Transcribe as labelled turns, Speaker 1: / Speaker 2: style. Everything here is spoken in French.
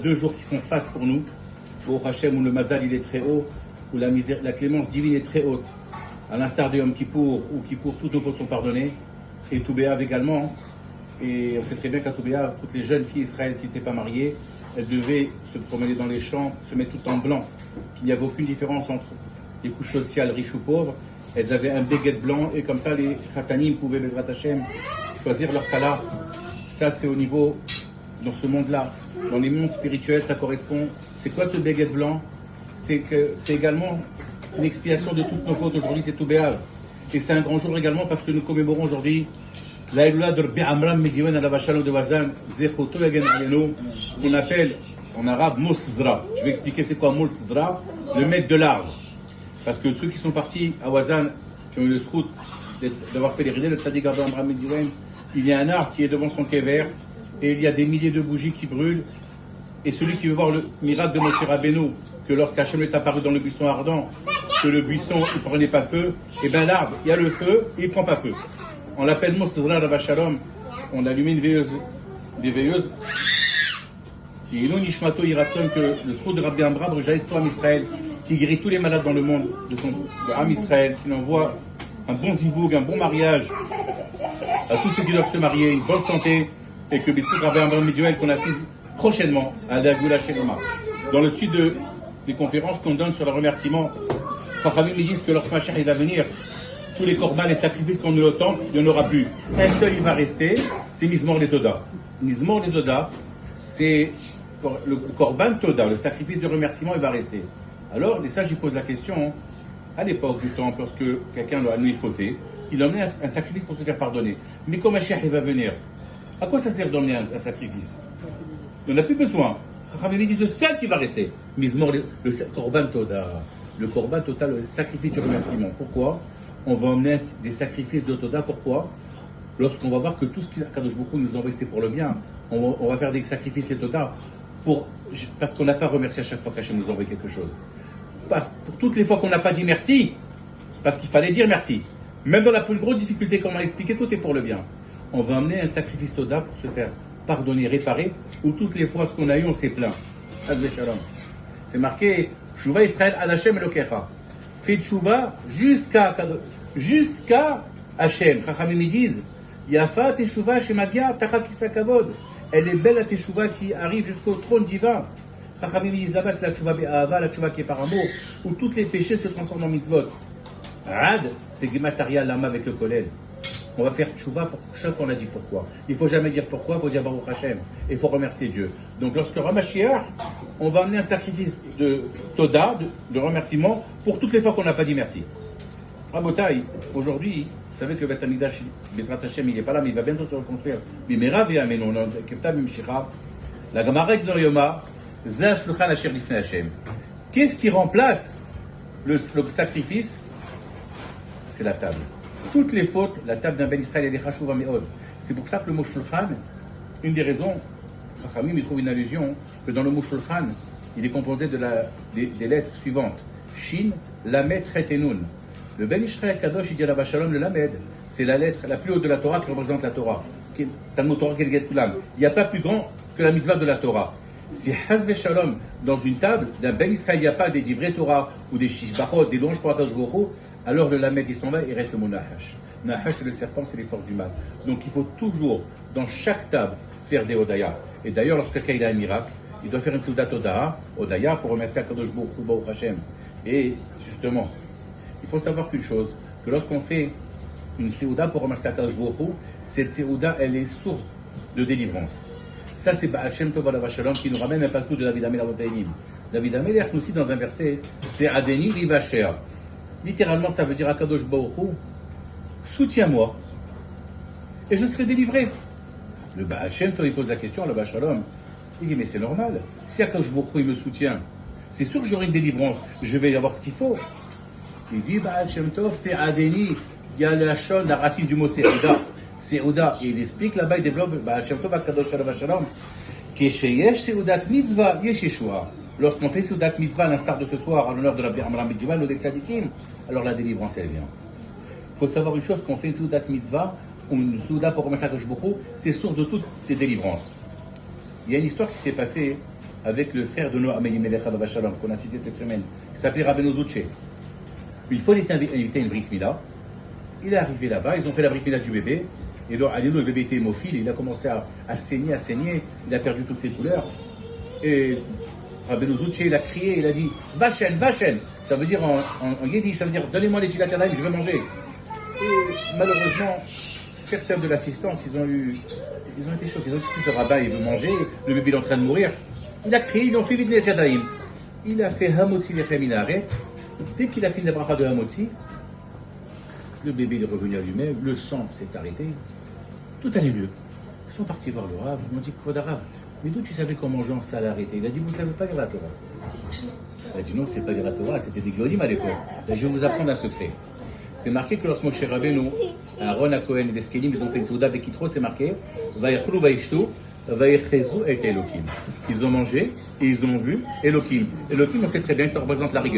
Speaker 1: 2 jours qui sont fastes pour nous, au Hachem où le Mazal il est très haut, où la clémence divine est très haute, à l'instar de Yom Kippour, où Kippour, toutes nos fautes sont pardonnées, et Toubéav également. Et on sait très bien qu'à Toubéav, toutes les jeunes filles israéliennes qui n'étaient pas mariées, elles devaient se promener dans les champs, se mettre tout en blanc, qu'il n'y avait aucune différence entre les couches sociales riches ou pauvres. Elles avaient un béguet blanc, et comme ça les khatanim pouvaient, Bezrat Hashem, choisir leur kala. Ça c'est au niveau, dans ce monde-là. Dans les mondes spirituels, ça correspond. C'est quoi ce béguet blanc? C'est également une expiation de toutes nos fautes. Aujourd'hui, c'est Toubéav. Et c'est un grand jour également parce que nous commémorons aujourd'hui la Eloula de Rabbi Amram Mediwen Alav Shalom de Wazan, Zechoto Yagen Alenu, qu'on appelle en arabe Moszra. Je vais expliquer c'est quoi Moszra, le maître de l'arbre. Parce que ceux qui sont partis à Wazan, qui ont eu le scout d'avoir pèleriné, le Tzadik Rabbi Amram Mediwen, il y a un arbre qui est devant son kever et il y a des milliers de bougies qui brûlent. Et celui qui veut voir le miracle de Moshe Rabbeinu, que lorsqu'Hachem est apparu dans le buisson ardent, que le buisson ne prenait pas feu, et bien l'arbre, il y a le feu et il ne prend pas feu. On l'appelle Moszra Rav Shalom, on allume une veilleuse, des veilleuses, et Ilon Nishmato Yiraton, que le trou de Rabbi Amram rejaillisse pour Am Israël, qui guérit tous les malades dans le monde de Am Israël, qui envoie un bon zivoug, un bon mariage à tous ceux qui doivent se marier, une bonne santé, et que Biscout Rabbi Amram Mediwen qu'on assise prochainement à la Goula Sheloma. Dans le suite des conférences qu'on donne sur le remerciement, Chachamim me disent que lorsque Mashiach va venir, tous les korban, les sacrifices qu'on nous le temple, il n'y en aura plus. Un seul il va rester, c'est Mizmor les Toda. Mizmor les Toda, c'est le korban Toda, le sacrifice de remerciement, il va rester. Alors, les sages, ils posent la question, à l'époque du temple, lorsque quelqu'un a nuit fauté, il emmenait un sacrifice pour se faire pardonner. Mais quand Mashiach va venir, à quoi ça sert d'emmener un sacrifice? On n'a plus besoin. Chachamim dit le seul qui va rester. Mizmor, le korban Toda. Le korban total, le sacrifice du remerciement. Pourquoi? On va emmener des sacrifices de Toda. Pourquoi? Lorsqu'on va voir que tout ce qu'Akadosh Baruch Hu nous envoie, c'était pour le bien. On va faire des sacrifices les Toda parce qu'on n'a pas remercié à chaque fois qu'Hachem nous envoie quelque chose. Pour toutes les fois qu'on n'a pas dit merci, parce qu'il fallait dire merci. Même dans la plus grosse difficulté, comme on l'a expliqué, tout est pour le bien. On va emmener un sacrifice Toda pour se faire pardonner, réparer, ou toutes les fois ce qu'on a eu, on s'est plaint. C'est marqué Shuvah Israël ad Hashem Elokecha. Fais Shuvah jusqu'à Hashem. Chachamim disent Yafa Teshuvah Shemagia Tachat Kisa Kavod. Elle est belle la Teshuvah qui arrive jusqu'au trône divin. Chachamim disent là-bas c'est la Teshuvah Be'ahava, la Teshuvah qui est par amour, où tous les péchés se transforment en mitzvot. Ad, c'est Gemataria Lama avec le Kolel. On va faire tchouva pour chaque fois on a dit pourquoi. Il ne faut jamais dire pourquoi, il faut dire Baruch Hashem. Et il faut remercier Dieu. Donc lorsque Ramashiach, on va amener un sacrifice de Toda, de remerciement, pour toutes les fois qu'on n'a pas dit merci. Rabotai, aujourd'hui, vous savez que le Beth Amikdash, Bezrat Hashem, il n'est pas là, mais il va bientôt se reconstruire. Mais Merav et Amen, on a Kefta Mimshira, la Gamarek Noyoma, Zah Shulchan Asher Lifnei Hashem. Qu'est-ce qui remplace le sacrifice? C'est la table. Toutes les fautes, la table d'un Ben Israël est des Chashuva Me'od. C'est pour ça que le mot Shulchan, une des raisons, Chachamim il trouve une allusion, que dans le mot Shulchan, il est composé des lettres suivantes. Shin, Lamed, Chet et Nun. Le Ben Israël Kadosh, il dit à la Shalom, le Lamed, c'est la lettre la plus haute de la Torah qui représente la Torah. Talmud Torah Kelget Kulam. Il n'y a pas plus grand que la mitzvah de la Torah. Si Hazve Shalom, dans une table d'un Ben Israël, il n'y a pas des divrei Torah ou des shishbachot, des louanges pour Akadosh Baruch Hu, alors le Lamed il s'en va, il reste le mot Nahash. Nahash c'est le serpent, c'est les forces du mal. Donc il faut toujours, dans chaque table, faire des Odaya. Et d'ailleurs, lorsque quelqu'un a un miracle, il doit faire une Seudat Odaya, pour remercier Akadosh Baruch Hashem. Et justement, il faut savoir qu'une chose, que lorsqu'on fait une Seuda pour remercier Akadosh Baruch Hu, cette Seuda, elle est source de délivrance. Ça, c'est Baal Shem Tov Alav Shalom qui nous ramène un passage de David Amelech Avotayim. David Amelech nous cite dans un verset, c'est Adeni Rivacher. Littéralement, ça veut dire Akadosh Baruch Hu, soutiens-moi et je serai délivré. Le Baal Shem Tov, il pose la question à la Baal Shalom. Il dit, mais c'est normal. Si Akadosh Baruch Hu, il me soutient, c'est sûr que j'aurai une délivrance. Je vais y avoir ce qu'il faut. Il dit, Baal Shem Tov, c'est Adeni. Il y a la racine du mot Seouda. Seouda. Et il explique là-bas, il développe Baal Shem Tov, Akadosh Shalom. Kesheyesh Seudat Mitzvah, Yesh Yeshua. Lorsqu'on fait Seudat Mitzvah, à l'instar de ce soir, à l'honneur de Rabbi Amram Mediwan, le Tzadikim, alors la délivrance, elle vient. Il faut savoir une chose, qu'on fait une Seudat Mitzvah, ou une Seudat pour remercier Akadosh Baruch Hu, c'est source de toutes les délivrances. Il y a une histoire qui s'est passée avec le frère de Noam Elimelech Alav Shalom, qu'on a cité cette semaine, qui s'appelait Rabbeinu Zouche. Une fois, il était invité à une Brit Mila. Il est arrivé là-bas, ils ont fait la Brit Mila du bébé. Et donc, le bébé était hémophile, il a commencé à saigner, il a perdu toutes ses couleurs. Et Rabbeinu Zouche, il a crié, il a dit Vachen, Vachen. Ça veut dire en yiddish, ça veut dire donnez-moi les Tfilat Yadayim, je veux manger. Et malheureusement, certains de l'assistance, ils ont été choqués. Ils ont dit que le rabbin il veut manger, le bébé il est en train de mourir. Il a crié, ils ont fait vite les Yadayim. Il a fait Hamotzi Lechem Minaret. Dès qu'il a fini la bracha de Hamotzi, le bébé il est revenu à lui-même, le sang s'est arrêté, tout allait mieux. Ils sont partis voir le Rav, ils m'ont dit Kvod Rav, mais d'où tu savais qu'en mangeant ça allait arrêter? Il a dit vous ne savez pas lire la Torah. Il a dit non, c'est pas lire la Torah, c'était des Glorim à l'époque. Je vais vous apprendre un secret. C'est marqué que lorsque Moshe Rabbeinu, Aaron, Cohen et les Skelim, ils ont fait une Souda avec Yitro, c'est marqué Vayechlu Vayishtu Vayechezu et Elohim. Ils ont mangé et ils ont vu Elohim. Elohim, on sait très bien, ça représente la rigueur.